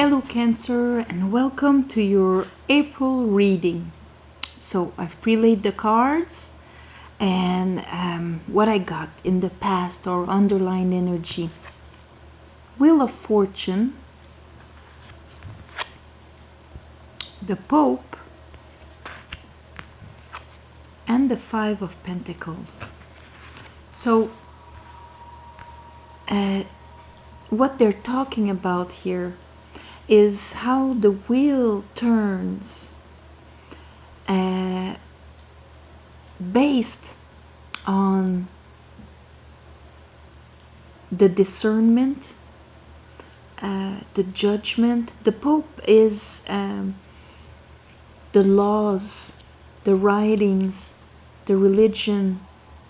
Hello Cancer and welcome to your April reading. So I've pre-laid the cards and what I got in the past or underlying energy. Wheel of Fortune, the Pope, and the Five of Pentacles. So what they're talking about here is how the wheel turns based on the discernment, the judgment. The Pope is the laws, the writings, the religion,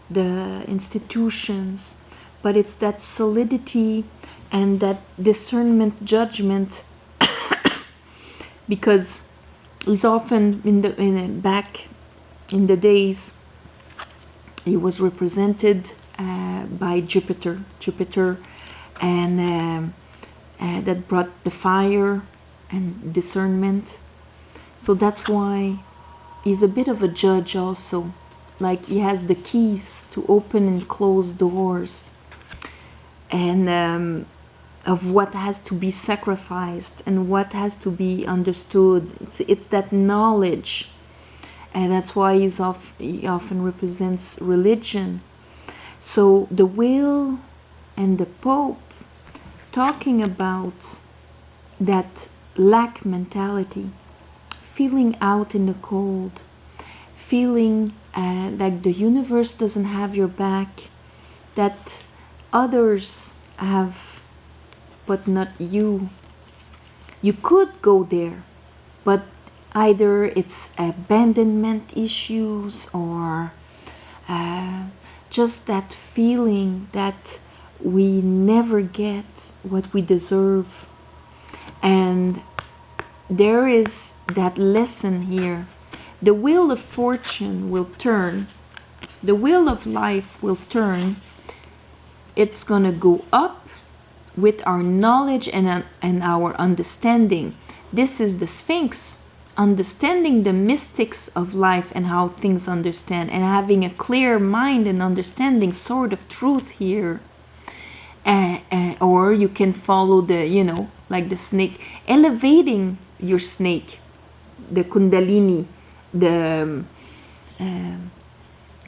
the institutions, but it's that solidity and that discernment, judgment, because it's often back in the days it was represented by Jupiter, and that brought the fire and discernment. So that's why he's a bit of a judge also, like he has the keys to open and close doors, and of what has to be sacrificed and what has to be understood. It's that knowledge, and that's why he often represents religion. So the wheel and the Pope talking about that lack mentality, feeling out in the cold, feeling like the universe doesn't have your back, that others have but not you. You could go there, but either it's abandonment issues or just that feeling that we never get what we deserve. And there is that lesson here. The wheel of fortune will turn, the wheel of life will turn. It's gonna go up with our knowledge and our understanding. This is the Sphinx, understanding the mystics of life and how things understand, and having a clear mind and understanding sort of truth here. Or you can follow the, like the snake, elevating your snake, the kundalini, the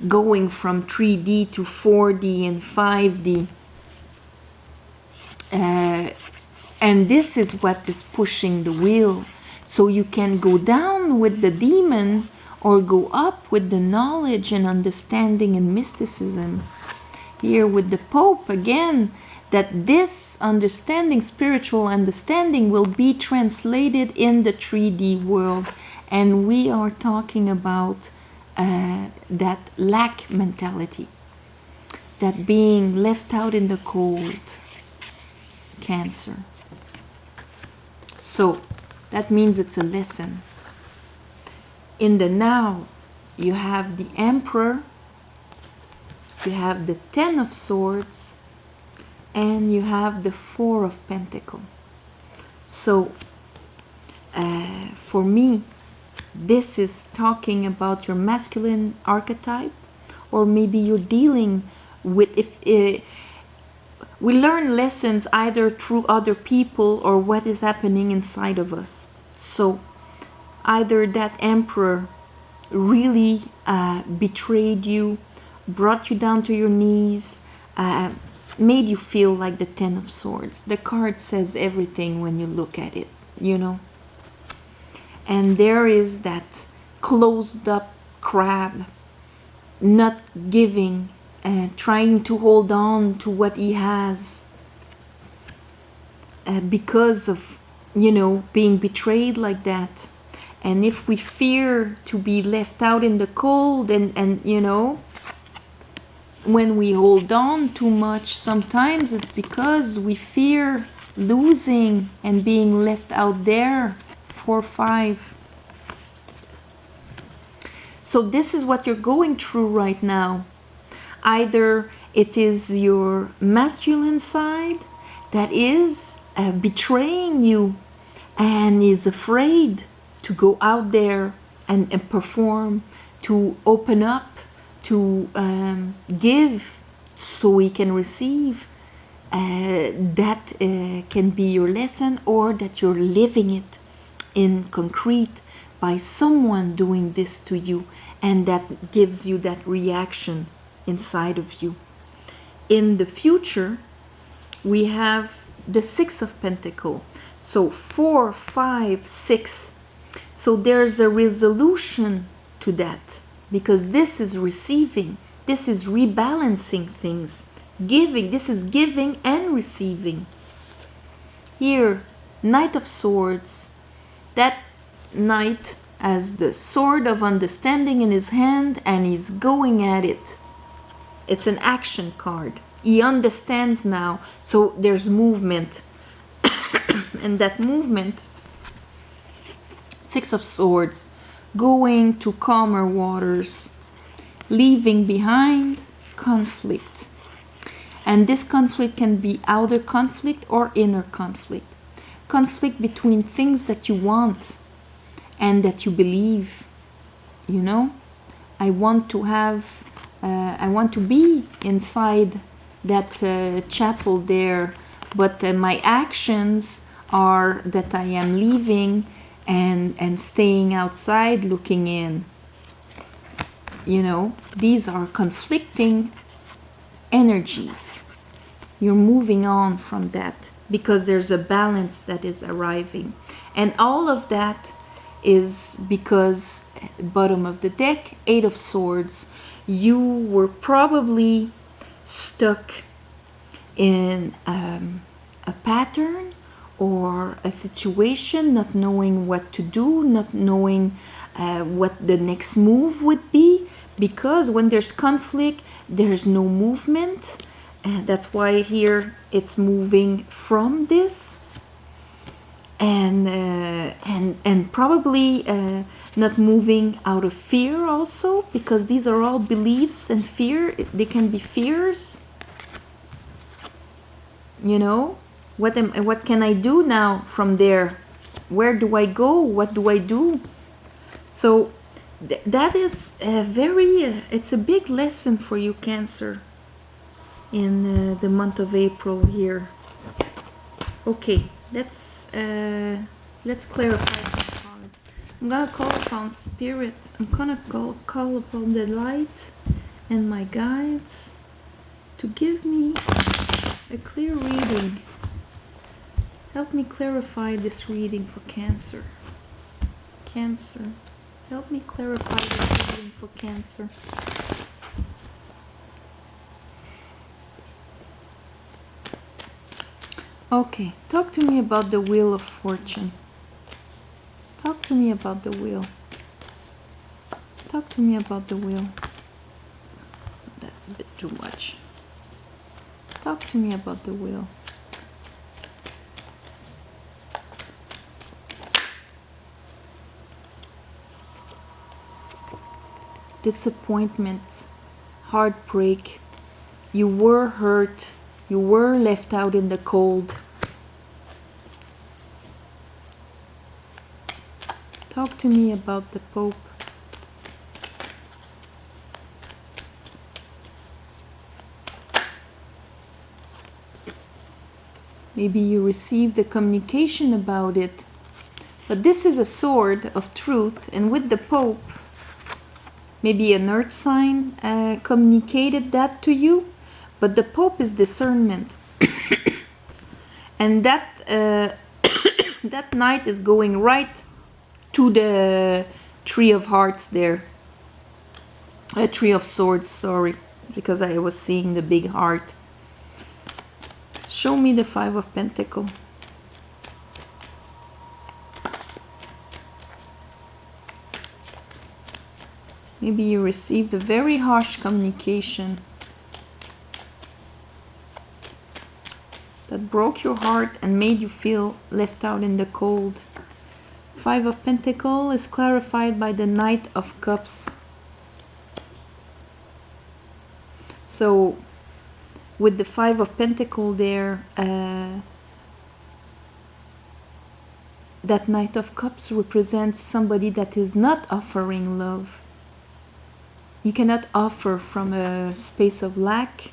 going from 3D to 4D and 5D. And this is what is pushing the wheel. So you can go down with the demon or go up with the knowledge and understanding and mysticism. Here with the Pope again, that this understanding, spiritual understanding, will be translated in the 3D world. And we are talking about that lack mentality, that being left out in the cold, Cancer. So that means it's a lesson. In the now, you have the Emperor, you have the Ten of Swords, and you have the Four of Pentacles. So for me, this is talking about your masculine archetype, or maybe you're dealing with, we learn lessons either through other people or what is happening inside of us. So either that Emperor really betrayed you, brought you down to your knees, made you feel like the Ten of Swords. The card says everything when you look at it, And there is that closed up crab, not giving, trying to hold on to what he has because of, being betrayed like that. And if we fear to be left out in the cold and when we hold on too much, sometimes it's because we fear losing and being left out there. 4-5. So this is what you're going through right now. Either it is your masculine side that is betraying you and is afraid to go out there and perform, to open up, to give so he can receive. That can be your lesson, or that you're living it in concrete by someone doing this to you, and that gives you that reaction inside of you. In the future, we have the Six of Pentacles. So 4, 5, 6. So there's a resolution to that, because this is receiving, this is rebalancing things, giving, this is giving and receiving. Here, Knight of Swords, that knight has the sword of understanding in his hand and he's going at it. It's an action card. He understands now, so there's movement. And that movement, Six of Swords, going to calmer waters, leaving behind conflict. And this conflict can be outer conflict or inner conflict. Conflict between things that you want and that you believe. You know, I want to have, I want to be inside that chapel there, but my actions are that I am leaving and staying outside looking in. You know, these are conflicting energies. You're moving on from that because there's a balance that is arriving. And all of that is because, bottom of the deck, Eight of Swords, you were probably stuck in a pattern or a situation, not knowing what to do, not knowing what the next move would be, because when there's conflict, there's no movement. And that's why here it's moving from this, and probably not moving out of fear also, because these are all beliefs and fear. They can be fears. You know, what can I do now from there? Where do I go? What do I do? So that is a very, it's a big lesson for you, Cancer, in the month of April here. Okay, let's clarify some cards. I'm gonna call upon Spirit. I'm gonna call upon the light and my guides to give me a clear reading. Help me clarify this reading for Cancer. Cancer, help me clarify this reading for Cancer. Okay, talk to me about the Wheel of Fortune. Talk to me about the wheel. Talk to me about the wheel. That's a bit too much. Talk to me about the wheel. Disappointment, heartbreak. You were hurt. You were left out in the cold. Talk to me about the Pope. Maybe you received a communication about it. But this is a sword of truth, and with the Pope, maybe an earth sign communicated that to you. But the Pope is discernment. And that that knight is going right to the Tree of Hearts there. A Tree of Swords, sorry, because I was seeing the big heart. Show me the Five of Pentacles. Maybe you received a very harsh communication that broke your heart and made you feel left out in the cold. Five of Pentacles is clarified by the Knight of Cups. So with the Five of Pentacles there, that Knight of Cups represents somebody that is not offering love. You cannot offer from a space of lack,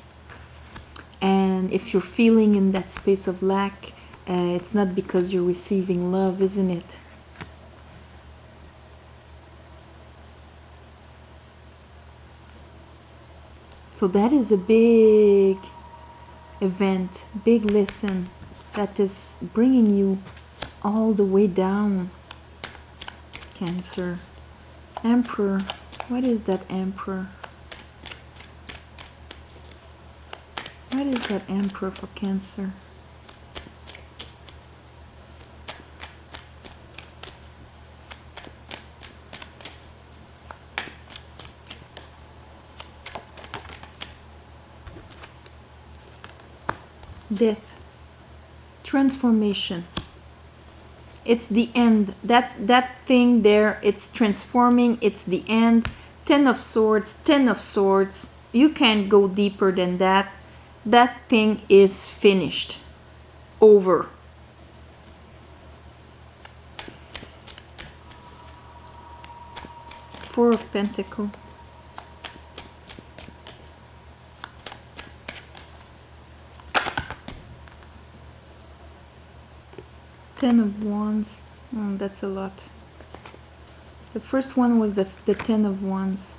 and if you're feeling in that space of lack, it's not because you're receiving love, isn't it? So that is a big event, big lesson that is bringing you all the way down. Cancer. Emperor. What is that Emperor? What is that Emperor for Cancer? Death. Transformation. It's the end. That thing there, it's transforming, it's the end. 10 of Swords, 10 of Swords. You can't go deeper than that. That thing is finished. Over. Four of Pentacles. Ten of Wands. Oh, that's a lot. The first one was the Ten of Wands.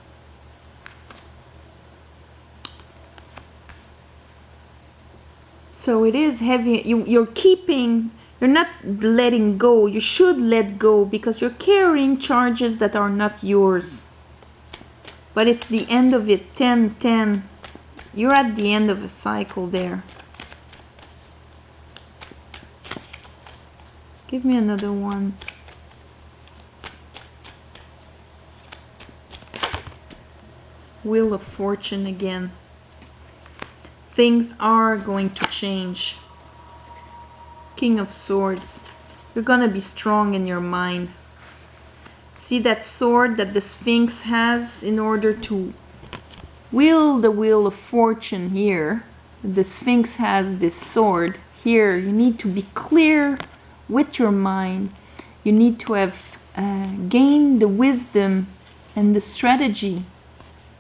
So it is heavy. You're keeping, you're not letting go. You should let go because you're carrying charges that are not yours. But it's the end of it. 10, 10. You're at the end of a cycle there. Give me another one. Wheel of Fortune again. Things are going to change. King of Swords. You're gonna be strong in your mind. See that sword that the Sphinx has in order to wield the Wheel of Fortune here. The Sphinx has this sword here. You need to be clear with your mind. You need to have gained the wisdom and the strategy,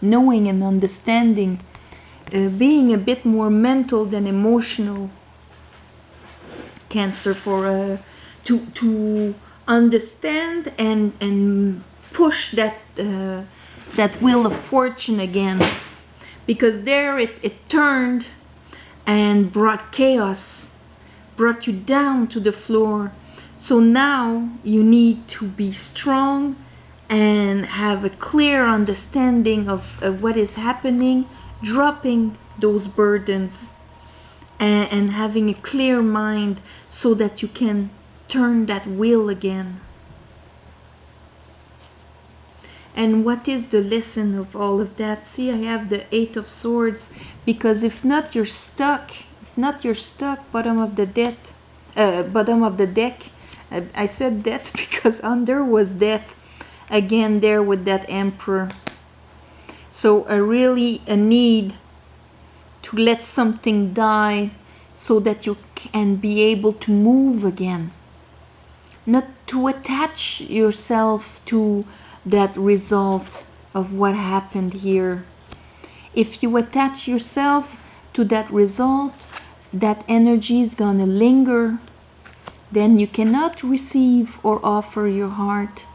knowing and understanding, being a bit more mental than emotional. Cancer, for to understand and push that that Wheel of Fortune again, because there it turned and brought chaos, brought you down to the floor. So now you need to be strong and have a clear understanding of what is happening, dropping those burdens and having a clear mind so that you can turn that wheel again. And what is the lesson of all of that? See, I have the Eight of Swords, because if not, you're stuck. If not, you're stuck. Bottom of the deck. Bottom of the deck. I said death because under was death. Again, there with that Emperor. So a need to let something die so that you can be able to move again. Not to attach yourself to that result of what happened here. If you attach yourself to that result, that energy is gonna linger. Then you cannot receive or offer your heart.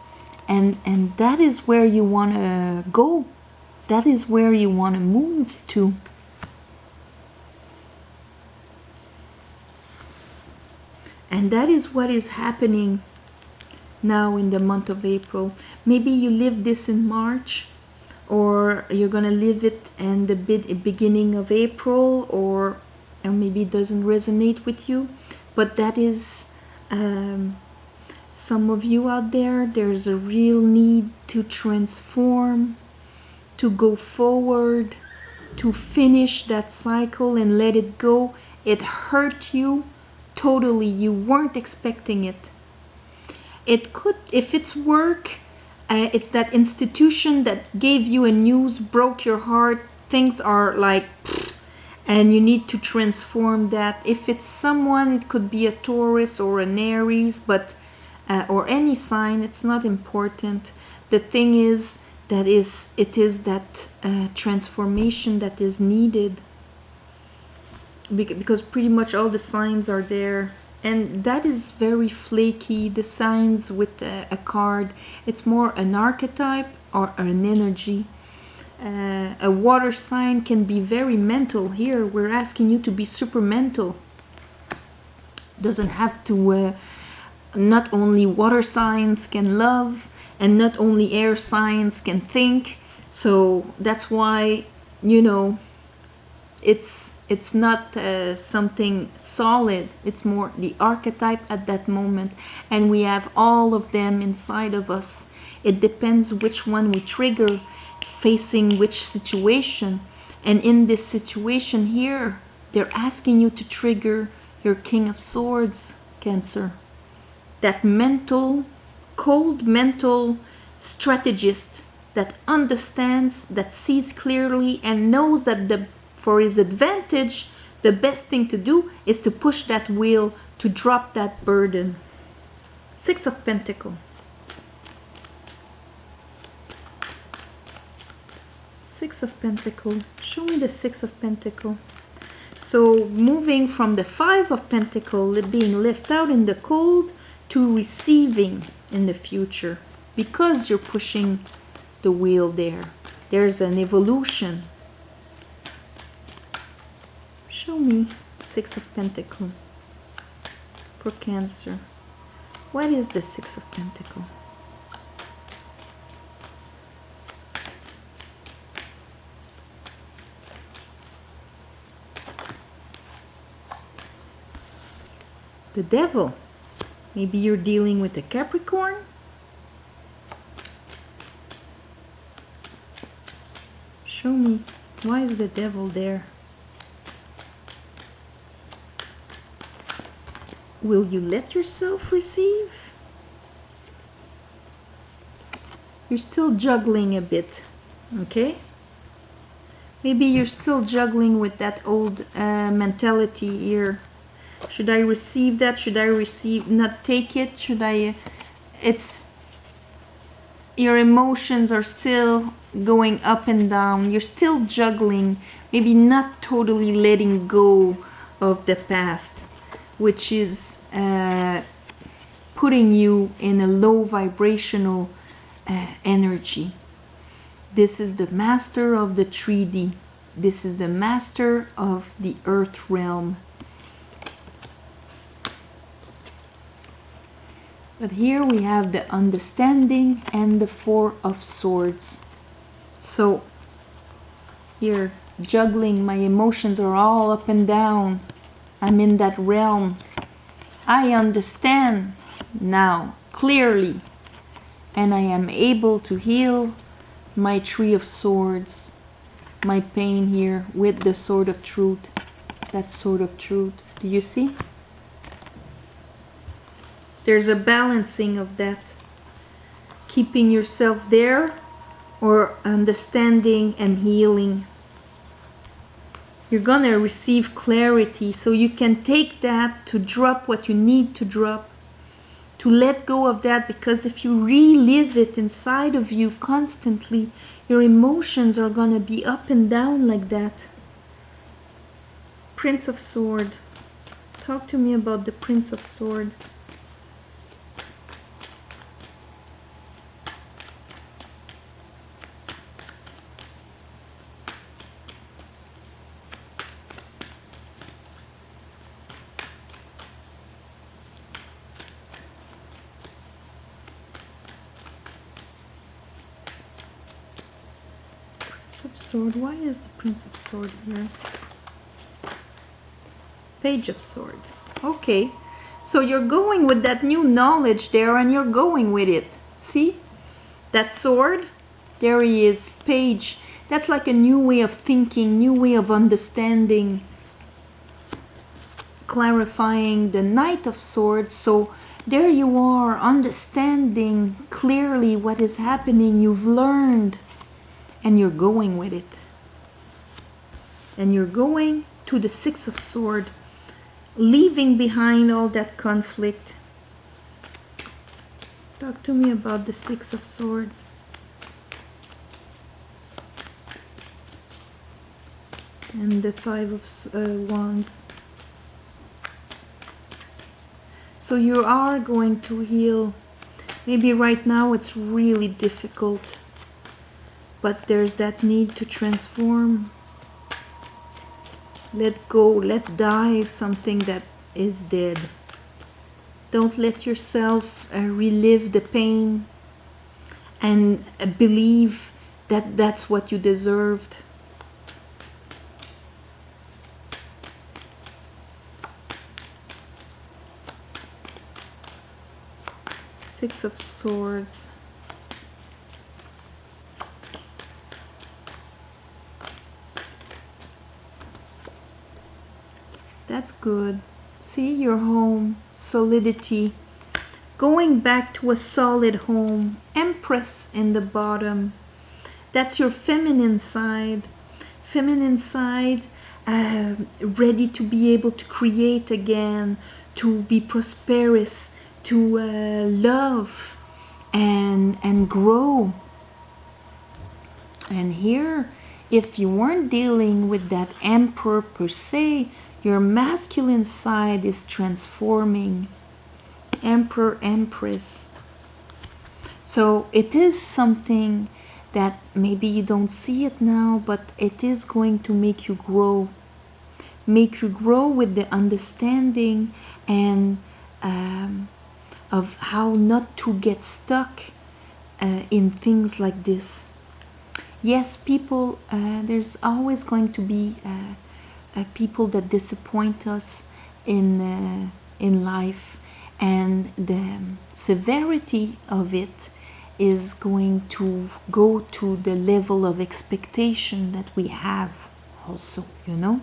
And that is where you want to go. That is where you want to move to. And that is what is happening now in the month of April. Maybe you live this in March, or you're going to live it in the beginning of April, or maybe it doesn't resonate with you. But that is some of you out there, there's a real need to transform, to go forward, to finish that cycle and let it go. It hurt you totally. You weren't expecting it. It could, if it's work, it's that institution that gave you a news, broke your heart, things are like, and you need to transform that. If it's someone, it could be a Taurus or an Aries, but or any sign, it's not important. The thing is that it is that transformation that is needed, because pretty much all the signs are there, and that is very flaky. The signs with a card, it's more an archetype or an energy. A water sign can be very mental. Here we're asking you to be super mental. Doesn't have to not only water signs can love, and not only air signs can think. So that's why, you know, it's not something solid. It's more the archetype at that moment, and we have all of them inside of us. It depends which one we trigger, facing which situation. And in this situation here, they're asking you to trigger your King of Swords, Cancer. That mental, cold mental strategist that understands, that sees clearly, and knows that for his advantage, the best thing to do is to push that wheel, to drop that burden. Six of Pentacles. Six of Pentacles. Show me the Six of Pentacles. So moving from the Five of Pentacles, being left out in the cold, to receiving in the future, because you're pushing the wheel there. There's an evolution. Show me Six of Pentacles for Cancer. What is the Six of Pentacles? The Devil. Maybe you're dealing with a Capricorn. Show me, why is the Devil there? Will you let yourself receive? You're still juggling a bit, okay? Maybe you're still juggling with that old mentality here. Should I receive that? Should I not take it? Should I? It's, your emotions are still going up and down. You're still juggling, maybe not totally letting go of the past, which is putting you in a low vibrational energy. This is the master of the 3D. This is the master of the earth realm. But here we have the understanding and the Four of Swords. So here, juggling, my emotions are all up and down. I'm in that realm. I understand now clearly, and I am able to heal my Three of Swords, my pain here with the Sword of Truth. That Sword of Truth. Do you see? There's a balancing of that. Keeping yourself there, or understanding and healing. You're gonna receive clarity, so you can take that to drop what you need to drop, to let go of that, because if you relive it inside of you constantly, your emotions are gonna be up and down like that. Prince of Sword. Talk to me about the Prince of Sword. Sword. Why is the Prince of Sword here? Page of Sword. Okay, so you're going with that new knowledge there, and you're going with it. See that sword? There he is. Page. That's like a new way of thinking, new way of understanding, clarifying. The Knight of Swords. So there you are, understanding clearly what is happening. You've learned, and you're going with it. And you're going to the Six of Swords, leaving behind all that conflict. Talk to me about the Six of Swords. And the Five of Wands. So you are going to heal. Maybe right now it's really difficult, but there's that need to transform. Let go, let die something that is dead. Don't let yourself relive the pain and believe that that's what you deserved. Six of Swords. That's good. See, your home, solidity. Going back to a solid home. Empress in the bottom. That's your feminine side. Feminine side, ready to be able to create again, to be prosperous, to love and grow. And here, if you weren't dealing with that emperor per se, your masculine side is transforming. Emperor, Empress. So it is something that maybe you don't see it now, but it is going to make you grow. Make you grow with the understanding and of how not to get stuck in things like this. Yes, people, there's always going to be people that disappoint us in life, and the severity of it is going to go to the level of expectation that we have also, you know.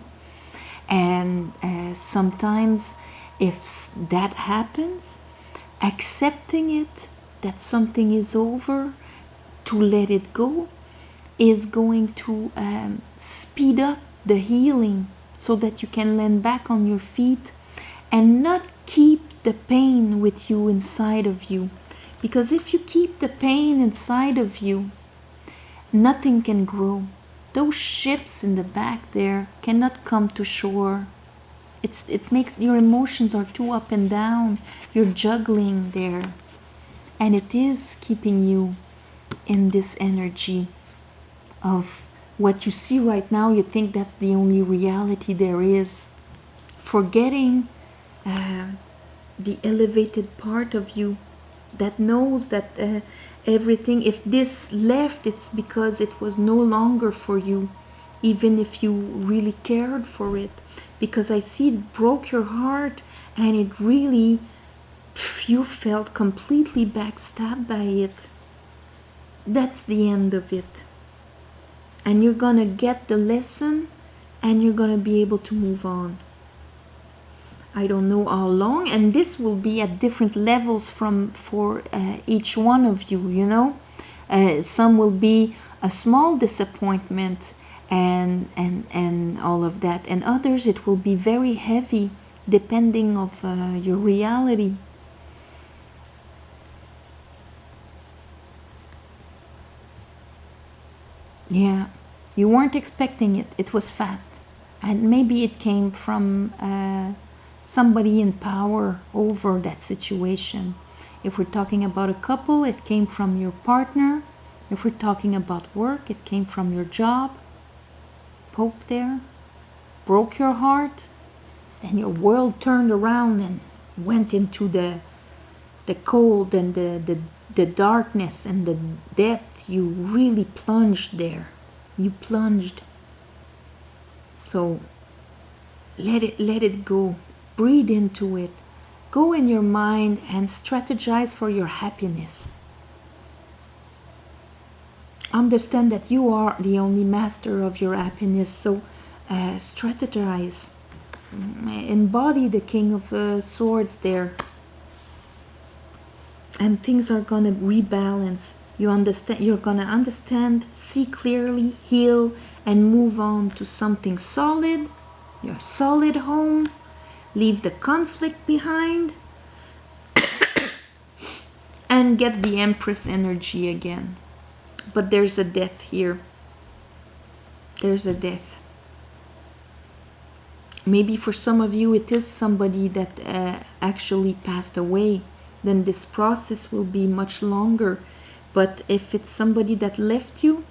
And sometimes if that happens, accepting it, that something is over, to let it go, is going to speed up the healing so that you can land back on your feet and not keep the pain with you inside of you. Because if you keep the pain inside of you, nothing can grow. Those ships in the back there cannot come to shore. It makes your emotions are too up and down. You're juggling there, and it is keeping you in this energy of what you see right now. You think that's the only reality there is, forgetting the elevated part of you that knows that everything, if this left, it's because it was no longer for you, even if you really cared for it. Because I see it broke your heart, and it really, you felt completely backstabbed by it. That's the end of it. And you're gonna get the lesson, and you're gonna be able to move on. I don't know how long, and this will be at different levels for each one of you, you know. Some will be a small disappointment and all of that, and others it will be very heavy, depending of your reality. Yeah, you weren't expecting it. It was fast, and maybe it came from somebody in power over that situation. If we're talking about a couple, it came from your partner. If we're talking about work, it came from your job. Pope there broke your heart, and your world turned around and went into the cold and the darkness and the depth. You really plunged there. You plunged. So let it go. Breathe into it. Go in your mind and strategize for your happiness. Understand that you are the only master of your happiness. So strategize. Embody the King of Swords there. And things are going to rebalance. You're going to understand, see clearly, heal, and move on to something solid, your solid home. Leave the conflict behind, and and get the Empress energy again. But there's a death here. There's a death. Maybe for some of you it is somebody that actually passed away. Then this process will be much longer. But if it's somebody that left you,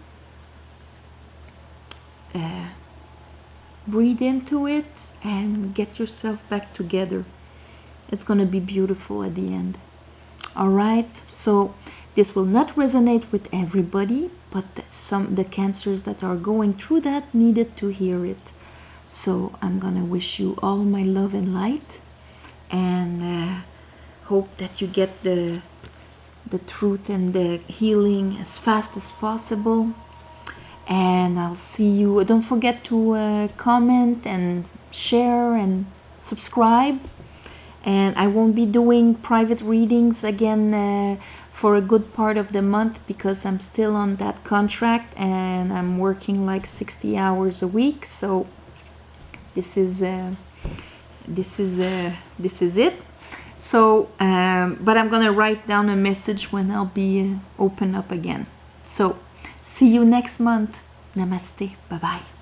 breathe into it and get yourself back together. It's going to be beautiful at the end. All right, so this will not resonate with everybody, but the cancers that are going through that needed to hear it. So I'm going to wish you all my love and light, and hope that you get the truth and the healing as fast as possible. And I'll see you. Don't forget to comment and share and subscribe. And I won't be doing private readings again for a good part of the month, because I'm still on that contract and I'm working like 60 hours a week. So this is it. So but I'm gonna write down a message when I'll be open up again. So see you next month. Namaste. Bye bye.